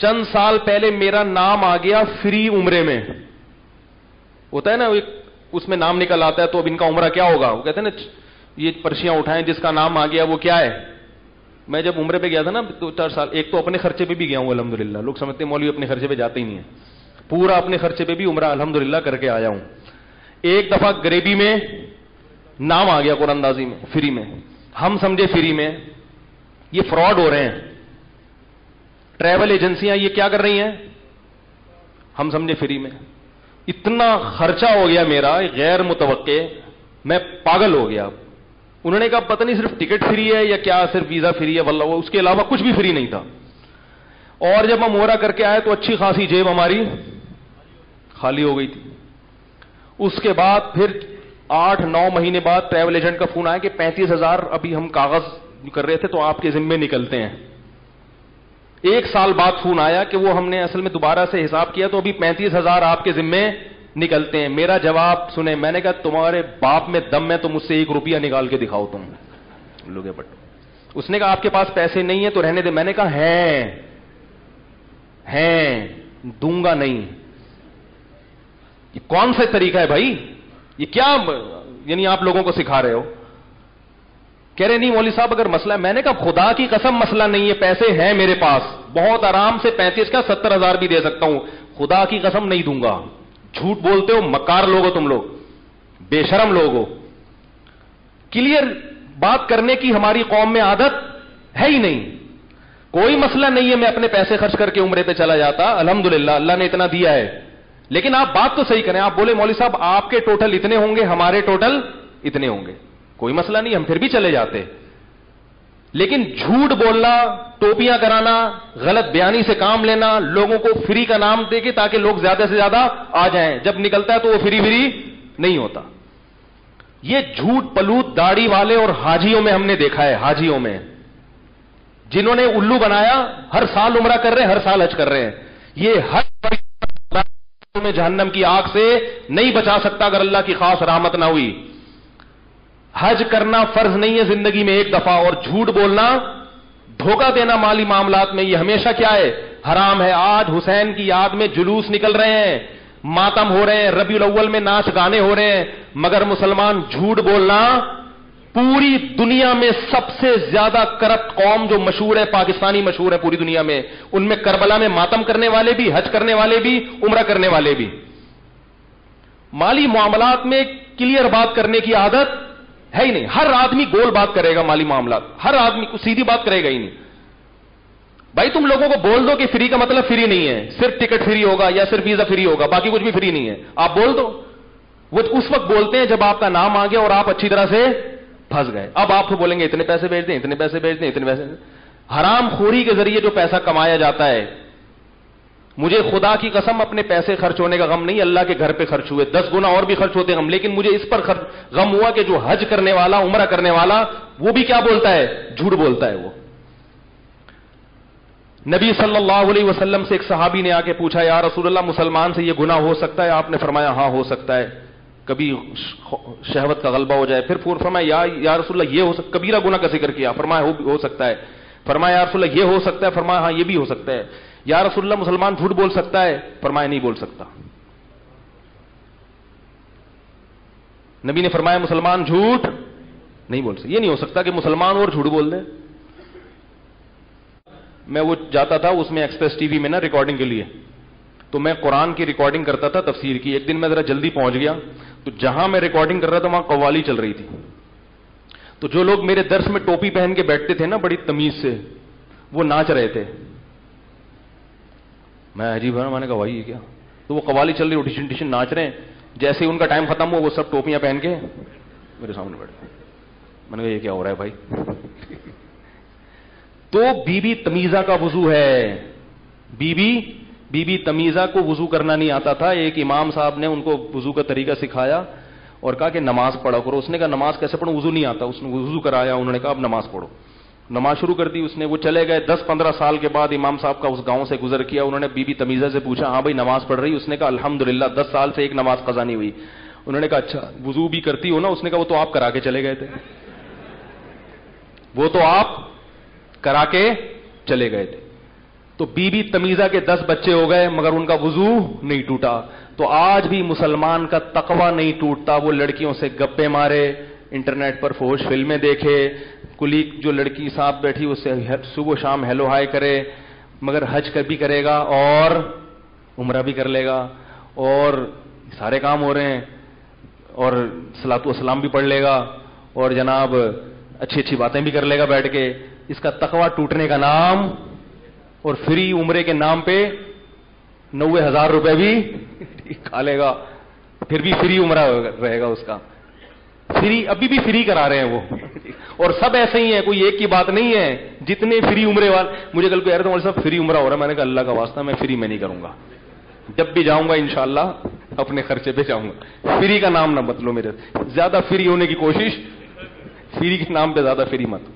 چند سال پہلے میرا نام آ گیا فری عمرے میں. ہوتا ہے نا اس میں نام نکل آتا ہے تو اب ان کا عمرہ کیا ہوگا, وہ کہتے ہیں نا یہ پرچیاں اٹھائیں جس کا نام آ گیا وہ کیا ہے. میں جب عمرے پہ گیا تھا نا 2-4 سال, ایک تو اپنے خرچے پہ بھی گیا ہوں الحمدللہ. لوگ سمجھتے ہیں مولوی اپنے خرچے پہ جاتے ہی نہیں ہے, پورا اپنے خرچے پہ بھی عمرہ الحمدللہ کر کے آیا ہوں. ایک دفعہ غریبی میں نام آ گیا قرآن اندازی میں فری میں. ہم سمجھے فری میں, یہ فراڈ ہو رہے ہیں. ٹریول ایجنسیاں یہ کیا کر رہی ہیں, ہم سمجھے فری میں. اتنا خرچہ ہو گیا میرا غیر متوقع, میں پاگل ہو گیا. انہوں نے کہا پتہ نہیں صرف ٹکٹ فری ہے یا کیا, صرف ویزا فری ہے, واللہ اس کے علاوہ کچھ بھی فری نہیں تھا. اور جب ہم عمرہ کر کے آئے تو اچھی خاصی جیب ہماری خالی ہو گئی تھی. اس کے بعد پھر 8-9 مہینے بعد ٹریول ایجنٹ کا فون آیا کہ 35,000 ابھی ہم کاغذ کر رہے تھے تو آپ کے ذمے نکلتے ہیں. 1 سال بعد فون آیا کہ وہ ہم نے اصل میں دوبارہ سے حساب کیا تو ابھی 35,000 آپ کے ذمے نکلتے ہیں. میرا جواب سنیں, میں نے کہا تمہارے باپ میں دم ہے تو مجھ سے 1 روپیہ نکال کے دکھاؤ تم لوگ. بٹ اس نے کہا آپ کے پاس پیسے نہیں ہیں تو رہنے دے. میں نے کہا ہیں دوں گا نہیں. یہ کون سا طریقہ ہے بھائی, یہ کیا یعنی آپ لوگوں کو سکھا رہے ہو. کہہ رہے نہیں مولوی صاحب اگر مسئلہ ہے. میں نے کہا خدا کی قسم مسئلہ نہیں ہے, پیسے ہیں میرے پاس, بہت آرام سے 35 کا 70,000 بھی دے سکتا ہوں. خدا کی قسم نہیں دوں گا. جھوٹ بولتے ہو, مکار لوگ ہو تم لوگ, بے شرم لوگ ہو. کلیئر بات کرنے کی ہماری قوم میں عادت ہے ہی نہیں. کوئی مسئلہ نہیں ہے, میں اپنے پیسے خرچ کر کے عمرے پہ چلا جاتا, الحمدللہ اللہ نے اتنا دیا ہے. لیکن آپ بات تو صحیح کریں. آپ بولے مولوی صاحب آپ کے ٹوٹل اتنے ہوں گے, ہمارے ٹوٹل اتنے ہوں گے, کوئی مسئلہ نہیں, ہم پھر بھی چلے جاتے. لیکن جھوٹ بولنا, ٹوپیاں کرانا, غلط بیانی سے کام لینا, لوگوں کو فری کا نام دے کے تاکہ لوگ زیادہ سے زیادہ آ جائیں, جب نکلتا ہے تو وہ فری نہیں ہوتا. یہ جھوٹ پلوت داڑھی والے اور حاجیوں میں ہم نے دیکھا ہے. حاجیوں میں جنہوں نے الو بنایا, ہر سال عمرہ کر رہے ہیں, ہر سال حج کر رہے ہیں. یہ ہر میں جہنم کی آگ سے نہیں بچا سکتا اگر اللہ کی خاص رحمت نہ ہوئی. حج کرنا فرض نہیں ہے زندگی میں 1 دفعہ, اور جھوٹ بولنا, دھوکہ دینا مالی معاملات میں یہ ہمیشہ کیا ہے, حرام ہے. آج حسین کی یاد میں جلوس نکل رہے ہیں, ماتم ہو رہے ہیں, ربیع الاول میں ناچ گانے ہو رہے ہیں, مگر مسلمان جھوٹ بولنا, پوری دنیا میں سب سے زیادہ کرپٹ قوم جو مشہور ہے, پاکستانی مشہور ہے پوری دنیا میں, ان میں کربلا میں ماتم کرنے والے بھی, حج کرنے والے بھی, عمرہ کرنے والے بھی. مالی معاملات میں کلیئر بات کرنے کی عادت ہے ہی نہیں. ہر آدمی گول بات کرے گا مالی معاملات, ہر آدمی کو سیدھی بات کرے گا ہی نہیں. بھائی تم لوگوں کو بول دو کہ فری کا مطلب فری نہیں ہے, صرف ٹکٹ فری ہوگا یا صرف ویزا فری ہوگا, باقی کچھ بھی فری نہیں ہے. آپ بول دو. وہ اس وقت بولتے ہیں جب آپ کا نام آ گیا اور آپ اچھی طرح سے پھنس گئے. اب آپ کو بولیں گے اتنے پیسے بھیج دیں, اتنے پیسے بھیج دیں, اتنے پیسے. حرام خوری کے ذریعے جو پیسہ کمایا جاتا ہے, مجھے خدا کی قسم اپنے پیسے خرچ ہونے کا غم نہیں, اللہ کے گھر پہ خرچ ہوئے 10 گنا اور بھی خرچ ہوتے غم, لیکن مجھے اس پر غم ہوا کہ جو حج کرنے والا, عمرہ کرنے والا, وہ بھی کیا بولتا ہے, جھوٹ بولتا ہے. وہ نبی صلی اللہ علیہ وسلم سے ایک صحابی نے آ کے پوچھا, یا رسول اللہ مسلمان سے یہ گناہ ہو سکتا ہے؟ آپ نے فرمایا ہاں ہو سکتا ہے, کبھی شہوت کا غلبہ ہو جائے. پھر فرمایا یا رسول اللہ یہ ہو سکتا, کبیرہ گناہ کا ذکر کیا, فرمایا ہو سکتا ہے. فرمایا یا رسول اللہ یہ ہو سکتا ہے؟ فرمایا ہاں یہ بھی ہو سکتا ہے. یا رسول اللہ مسلمان جھوٹ بول سکتا ہے؟ فرمایا نہیں بول سکتا. نبی نے فرمایا مسلمان جھوٹ نہیں بول سکتا. یہ نہیں ہو سکتا کہ مسلمان اور جھوٹ بول دے. میں وہ جاتا تھا اس میں ایکسپریس ٹی وی میں نا ریکارڈنگ کے لیے, تو میں قرآن کی ریکارڈنگ کرتا تھا, تفسیر کی. ایک دن میں ذرا جلدی پہنچ گیا, تو جہاں میں ریکارڈنگ کر رہا تھا وہاں قوالی چل رہی تھی. تو جو لوگ میرے درس میں ٹوپی پہن کے بیٹھتے تھے نا بڑی تمیز سے, وہ ناچ رہے تھے. میں عجیب ہے, میں نے کہا بھائی یہ کیا؟ تو وہ قوالی چل رہی, آڈیشن ڈیشن ناچ رہے ہیں. جیسے ان کا ٹائم ختم ہوا وہ سب ٹوپیاں پہن کے میرے سامنے بیٹھ گئے. میں نے کہا یہ کیا ہو رہا ہے بھائی؟ تو بی بی تمیزہ کا وضو ہے. بی بی تمیزہ کو وضو کرنا نہیں آتا تھا. ایک امام صاحب نے ان کو وضو کا طریقہ سکھایا اور کہا کہ نماز پڑھا کرو. اس نے کہا نماز کیسے پڑھوں, وضو نہیں آتا. اس نے وضو کرایا, انہوں نے کہا اب نماز پڑھو. نماز شروع کر دی اس نے. وہ چلے گئے. 10-15 سال کے بعد امام صاحب کا اس گاؤں سے گزر کیا. انہوں نے بی بی تمیزہ سے پوچھا ہاں بھائی نماز پڑھ رہی؟ اس نے کہا الحمدللہ 10 سال سے ایک نماز قضا نہیں ہوئی. انہوں نے کہا اچھا وضو بھی کرتی ہو نا؟ اس نے کہا وہ تو آپ کرا کے چلے گئے تھے, وہ تو آپ کرا کے چلے گئے تھے. تو بی بی تمیزہ کے 10 بچے ہو گئے مگر ان کا وضو نہیں ٹوٹا. تو آج بھی مسلمان کا تقوی نہیں ٹوٹتا. وہ لڑکیوں سے گپے مارے, انٹرنیٹ پر فحش فلمیں دیکھے, کلیگ جو لڑکی صاحب بیٹھی اس سے صبح شام ہیلو ہائی کرے, مگر حج کبھی کرے گا اور عمرہ بھی کر لے گا اور سارے کام ہو رہے ہیں اور صلاۃ و سلام بھی پڑھ لے گا اور جناب اچھی اچھی باتیں بھی کر لے گا بیٹھ کے. اس کا تقوی ٹوٹنے کا نام, اور فری عمرے کے نام پہ 90,000 روپے بھی کھا لے گا, پھر بھی فری عمرہ رہے گا اس کا. فری ابھی بھی فری کرا رہے ہیں وہ, اور سب ایسے ہی ہیں, کوئی ایک کی بات نہیں ہے. جتنے فری عمرے والے, مجھے کل کہہ رہے تھے مولوی صاحب فری عمرہ ہو رہا ہے, میں نے کہا اللہ کا واسطہ میں فری میں نہیں کروں گا, جب بھی جاؤں گا انشاءاللہ اپنے خرچے پہ جاؤں گا. فری کا نام نہ مت لو میرے, زیادہ فری ہونے کی کوشش, فری کے نام پہ زیادہ فری مت.